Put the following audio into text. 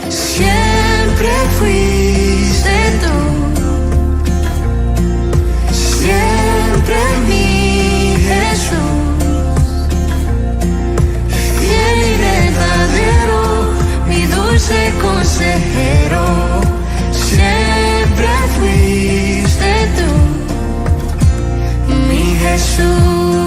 Siempre fuiste tú, siempre mi Jesús, fiel y verdadero, mi dulce consejero. Siempre fuiste tú, mi Jesús.